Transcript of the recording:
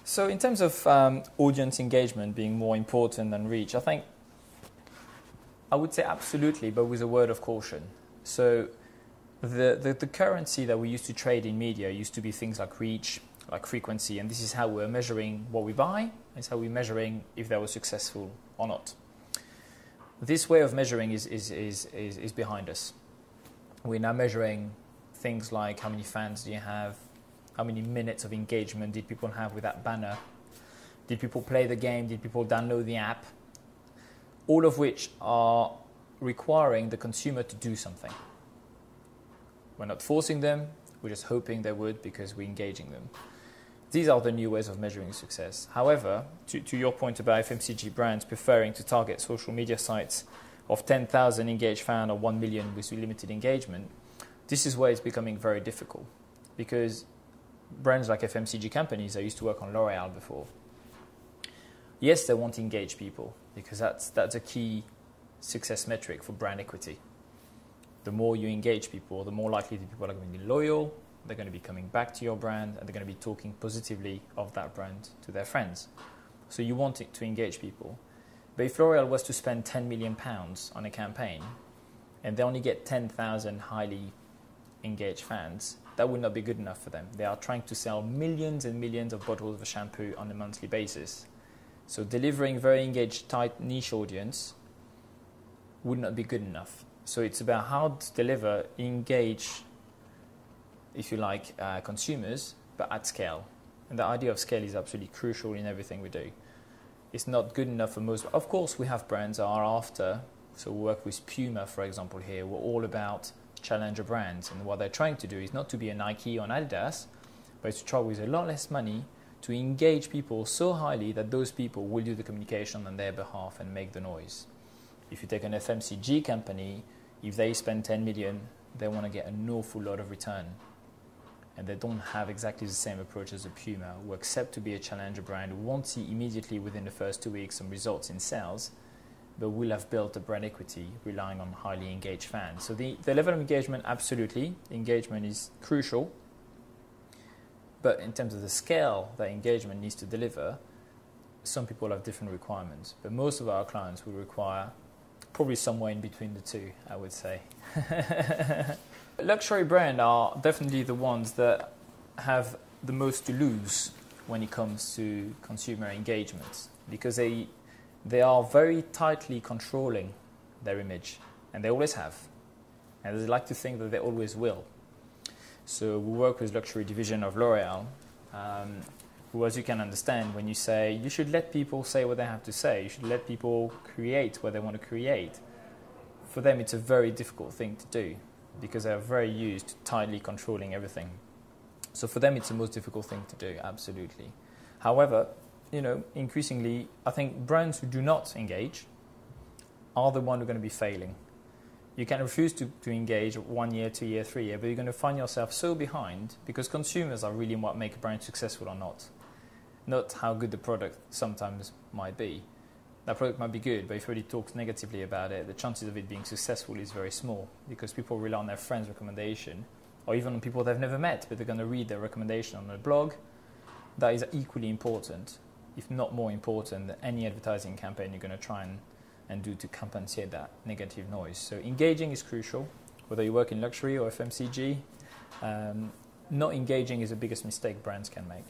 So in terms of audience engagement being more important than reach, I would say absolutely, but with a word of caution. So the currency that we used to trade in media used to be things like reach, like frequency, and this is how we're measuring what we buy. It's how we're measuring if they were successful or not. This way of measuring is behind us. We're now measuring things like how many fans do you have, how many minutes of engagement did people have with that banner, did people play the game, did people download the app, all of which are requiring the consumer to do something. We're not forcing them, we're just hoping they would because we're engaging them. These are the new ways of measuring success. However, to your point about FMCG brands preferring to target social media sites of 10,000 engaged fans or 1 million with limited engagement, this is where it's becoming very difficult, because brands like FMCG companies, I used to work on L'Oreal before. Yes, they want to engage people because that's a key success metric for brand equity. The more you engage people, the more likely the people are going to be loyal, they're going to be coming back to your brand, and they're going to be talking positively of that brand to their friends. So you want it to engage people. But if L'Oreal was to spend £10 million on a campaign and they only get 10,000 highly engaged fans, that would not be good enough for them. They are trying to sell millions and millions of bottles of shampoo on a monthly basis. So delivering very engaged, tight niche audience would not be good enough. So it's about how to deliver, engage, if you like, consumers, but at scale. And the idea of scale is absolutely crucial in everything we do. It's not good enough for most. Of course, we have brands that are after. So we work with Puma, for example, here. We're all about challenger brands. And what they're trying to do is not to be a Nike or an Adidas, but it's to try with a lot less money to engage people so highly that those people will do the communication on their behalf and make the noise. If you take an FMCG company, if they spend 10 million, they want to get an awful lot of return. And they don't have exactly the same approach as a Puma, who accept to be a challenger brand, who won't see immediately within the first 2 weeks some results in sales, but will have built a brand equity relying on highly engaged fans. So the level of engagement, absolutely, engagement is crucial. But in terms of the scale that engagement needs to deliver, some people have different requirements. But most of our clients will require probably somewhere in between the two, I would say. Luxury brands are definitely the ones that have the most to lose when it comes to consumer engagement, because they are very tightly controlling their image, and they always have. And they like to think that they always will. So we work with luxury division of L'Oreal, who, as you can understand, when you say you should let people say what they have to say, you should let people create what they want to create, for them it's a very difficult thing to do, because they are very used to tightly controlling everything. So for them it's the most difficult thing to do, absolutely. However, increasingly, I think brands who do not engage are the ones who are going to be failing. You can refuse to engage 1 year, 2 year, 3 year, but you're going to find yourself so behind, because consumers are really what make a brand successful or not how good the product sometimes might be. That product might be good, but if everybody talks negatively about it, the chances of it being successful is very small, because people rely on their friends' recommendation, or even on people they've never met, but they're going to read their recommendation on a blog. That is equally important, if not more important, than any advertising campaign you're going to try and do to compensate that negative noise. So engaging is crucial, whether you work in luxury or FMCG. Not engaging is the biggest mistake brands can make.